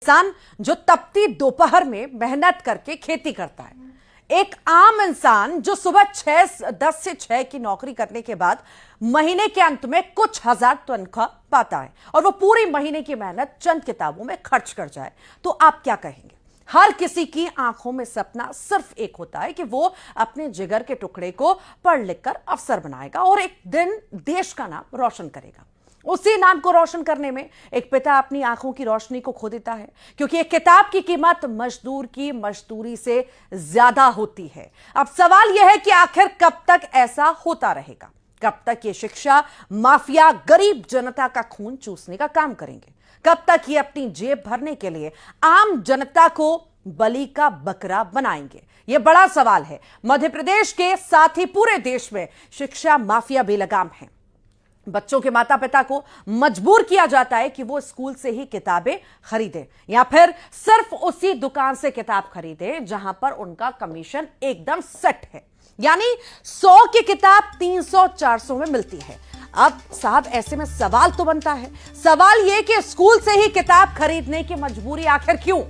इंसान जो तपती दोपहर में मेहनत करके खेती करता है, एक आम इंसान जो सुबह 10 से 6 की नौकरी करने के बाद महीने के अंत में कुछ हजार तनख्वाह पाता है और वो पूरी महीने की मेहनत चंद किताबों में खर्च कर जाए, तो आप क्या कहेंगे? हर किसी की आंखों में सपना सिर्फ एक होता है कि वो अपने जिगर के टुकड़े को पढ़ लिखकर अफसर बनाएगा और एक दिन देश का नाम रोशन करेगा। उसी नाम को रोशन करने में एक पिता अपनी आंखों की रोशनी को खो देता है, क्योंकि एक किताब की कीमत मजदूर की मजदूरी से ज्यादा होती है। अब सवाल यह है कि आखिर कब तक ऐसा होता रहेगा? कब तक ये शिक्षा माफिया गरीब जनता का खून चूसने का काम करेंगे? कब तक ये अपनी जेब भरने के लिए आम जनता को बलि का बकरा बनाएंगे? यह बड़ा सवाल है। मध्य प्रदेश के साथ ही पूरे देश में शिक्षा माफिया बेलगाम है। बच्चों के माता पिता को मजबूर किया जाता है कि वो स्कूल से ही किताबें खरीदें या फिर सिर्फ उसी दुकान से किताब खरीदें जहां पर उनका कमीशन एकदम सेट है, यानी 100 की किताब 300-400 में मिलती है। अब साहब ऐसे में सवाल तो बनता है, सवाल यह कि स्कूल से ही किताब खरीदने की मजबूरी आखिर क्यों?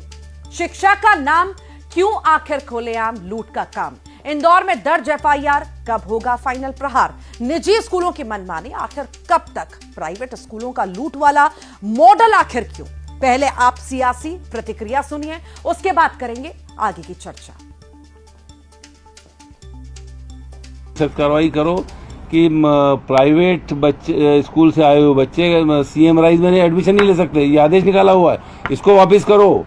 शिक्षा का नाम क्यों आखिर खुलेआम लूट का काम? इंदौर में दर्ज एफआईआर, कब होगा फाइनल प्रहार? निजी स्कूलों की मनमानी आखिर कब तक? प्राइवेट स्कूलों का लूट वाला मॉडल आखिर क्यों? पहले आप सियासी प्रतिक्रिया सुनिए, उसके बाद करेंगे आगे की चर्चा। सख्त कार्रवाई करो कि प्राइवेट बच्चे स्कूल से आए हुए बच्चे सीएम राइज में एडमिशन नहीं ले सकते, ये आदेश निकाला हुआ है, इसको वापस करो।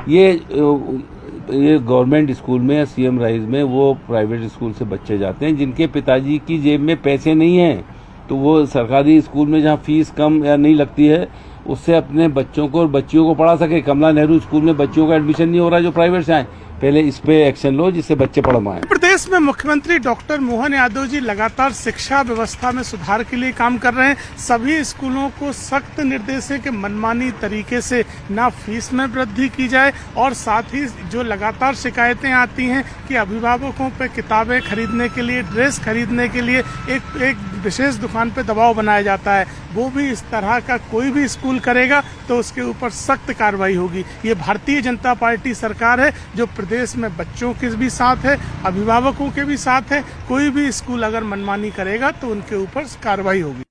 ये गवर्नमेंट स्कूल में या सीएम राइज में वो प्राइवेट स्कूल से बच्चे जाते हैं जिनके पिताजी की जेब में पैसे नहीं हैं, तो वो सरकारी स्कूल में जहाँ फीस कम या नहीं लगती है उससे अपने बच्चों को और बच्चियों को पढ़ा सके। कमला नेहरू स्कूल में बच्चियों का एडमिशन नहीं हो रहा जो प्राइवेट से आए, पहले इस पे एक्शन लो जिससे बच्चे पढ़ पाएं। प्रदेश में मुख्यमंत्री डॉक्टर मोहन यादव जी लगातार शिक्षा व्यवस्था में सुधार के लिए काम कर रहे हैं। सभी स्कूलों को सख्त निर्देश है कि मनमानी तरीके से ना फीस में वृद्धि की जाए और साथ ही जो लगातार शिकायतें आती हैं कि अभिभावकों पे किताबें खरीदने के लिए, ड्रेस खरीदने के लिए एक विशेष दुकान पे दबाव बनाया जाता है, वो भी इस तरह का कोई भी स्कूल करेगा तो उसके ऊपर सख्त कार्रवाई होगी। ये भारतीय जनता पार्टी सरकार है जो प्रदेश में बच्चों के भी साथ है, अभिभावकों के भी साथ है। कोई भी स्कूल अगर मनमानी करेगा तो उनके ऊपर कार्रवाई होगी।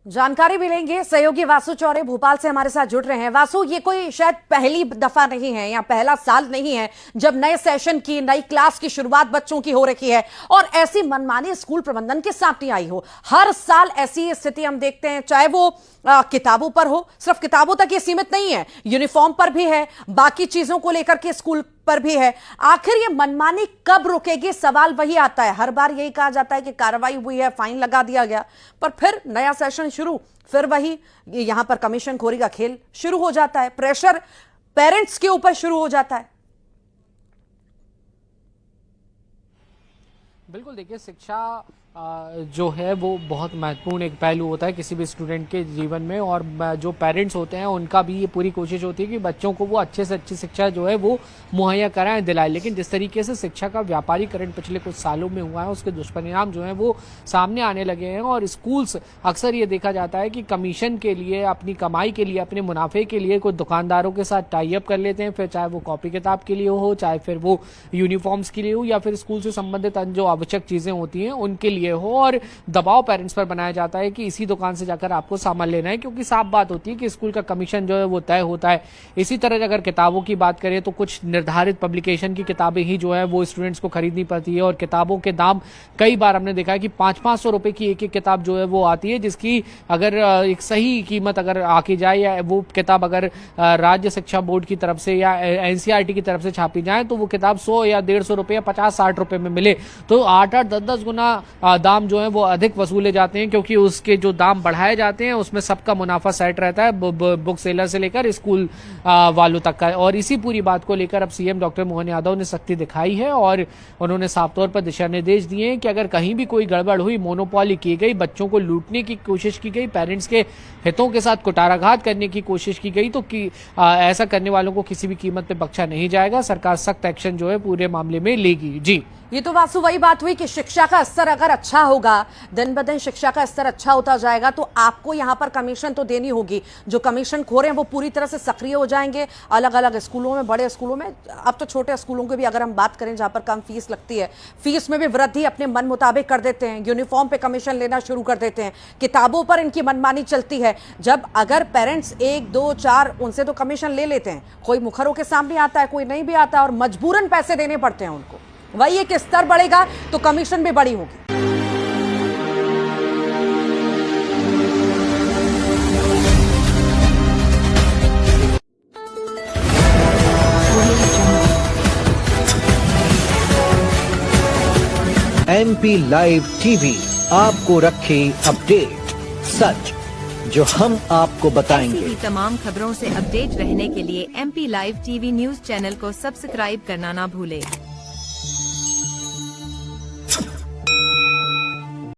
जानकारी भी लेंगे। सहयोगी वासु चौरे भोपाल से हमारे साथ जुड़ रहे हैं। वासु, ये कोई शायद पहली दफा नहीं है या पहला साल नहीं है जब नए सेशन की, नई क्लास की शुरुआत बच्चों की हो रही है और ऐसी मनमानी स्कूल प्रबंधन के सामने आई हो। हर साल ऐसी स्थिति हम देखते हैं, चाहे वो किताबों पर हो, सिर्फ किताबों तक ये सीमित नहीं है, यूनिफॉर्म पर भी है, बाकी चीजों को लेकर के स्कूल पर भी है। आखिर ये मनमानी कब रुकेगी? सवाल वही आता है। हर बार यही कहा जाता है कि कार्रवाई हुई है, फाइन लगा दिया गया, पर फिर नया सेशन शुरू, फिर वही यहां पर कमीशन खोरी का खेल शुरू हो जाता है, प्रेशर पेरेंट्स के ऊपर शुरू हो जाता है। बिल्कुल, देखिए शिक्षा जो है वो बहुत महत्वपूर्ण एक पहलू होता है किसी भी स्टूडेंट के जीवन में, और जो पेरेंट्स होते हैं उनका भी ये पूरी कोशिश होती है कि बच्चों को वो अच्छे से अच्छी शिक्षा जो है वो मुहैया कराएं, दिलाएं। लेकिन जिस तरीके से शिक्षा का व्यापारीकरण पिछले कुछ सालों में हुआ है उसके दुष्परिणाम जो है वो सामने आने लगे हैं और स्कूल्स अक्सर ये देखा जाता है कि कमीशन के लिए, अपनी कमाई के लिए, अपने मुनाफे के लिए कुछ दुकानदारों के साथ टाई अप कर लेते हैं, फिर चाहे वो कॉपी किताब के लिए हो, चाहे फिर वो यूनिफॉर्म्स के लिए हो, या फिर स्कूल से संबंधित जो आवश्यक चीजें होती हैं उनके लिए हो, और दबाव पेरेंट्स पर बनाया जाता है कि इसी दुकान से जाकर आपको सामान लेना है, क्योंकि साफ बात होती है कि स्कूल का कमीशन जो है वो तय होता है। इसी तरह अगर किताबों की बात करें तो कुछ निर्धारित पब्लिकेशन की किताबें ही जो है वो स्टूडेंट्स को खरीदनी पड़ती है और किताबों के दाम कई बार हमने देखा है कि 500-500 रुपए की एक किताब जो है वो आती है, जिसकी अगर एक सही कीमत अगर आकी जाए या वो किताब अगर राज्य शिक्षा बोर्ड की तरफ से या एनसीईआरटी की तरफ से छापी जाए तो वो किताब 100 या 150 रुपए या 50-60 रुपए में मिले, तो 8-8, 10-10 गुना दाम जो है वो अधिक वसूले जाते हैं, क्योंकि उसके जो दाम बढ़ाए जाते हैं उसमें सबका मुनाफा सेट रहता है, बुक सेलर से लेकर स्कूल वालों तक का। और इसी पूरी बात को लेकर अब सीएम डॉक्टर मोहन यादव ने सख्ती दिखाई है और उन्होंने साफ तौर पर दिशा निर्देश दिए हैं कि अगर कहीं भी कोई गड़बड़ हुई, मोनोपॉली की गई, बच्चों को लूटने की कोशिश की गई, पेरेंट्स के हितों के साथ कुटाराघात करने की कोशिश की गई, तो ऐसा करने वालों को किसी भी कीमत पे बख्शा नहीं जाएगा। सरकार सख्त एक्शन जो है पूरे मामले में लेगी। जी, ये तो वासु वही बात हुई कि शिक्षा का स्तर अगर अच्छा होगा, दिन ब दिन शिक्षा का स्तर अच्छा होता जाएगा, तो आपको यहां पर कमीशन तो देनी होगी। जो कमीशन खोर हैं वो पूरी तरह से सक्रिय हो जाएंगे अलग अलग स्कूलों में, बड़े स्कूलों में। अब तो छोटे स्कूलों की भी अगर हम बात करें जहां पर कम फीस लगती है, फीस में भी वृद्धि अपने मन मुताबिक कर देते हैं, यूनिफॉर्म पे कमीशन लेना शुरू कर देते हैं, किताबों पर इनकी मनमानी चलती है। जब अगर पेरेंट्स 1, 2, 4 उनसे तो कमीशन ले लेते हैं, कोई मुखर होकर सामने आता है, कोई नहीं भी आता, और मजबूरन पैसे देने पड़ते हैं उनको, वही एक स्तर बढ़ेगा तो कमीशन भी बड़ी होगी। MP लाइव टीवी आपको रखे अपडेट, सच जो हम आपको बताएंगे। ऐसी ही तमाम खबरों से अपडेट रहने के लिए MP live TV news channel को सब्सक्राइब करना ना भूले।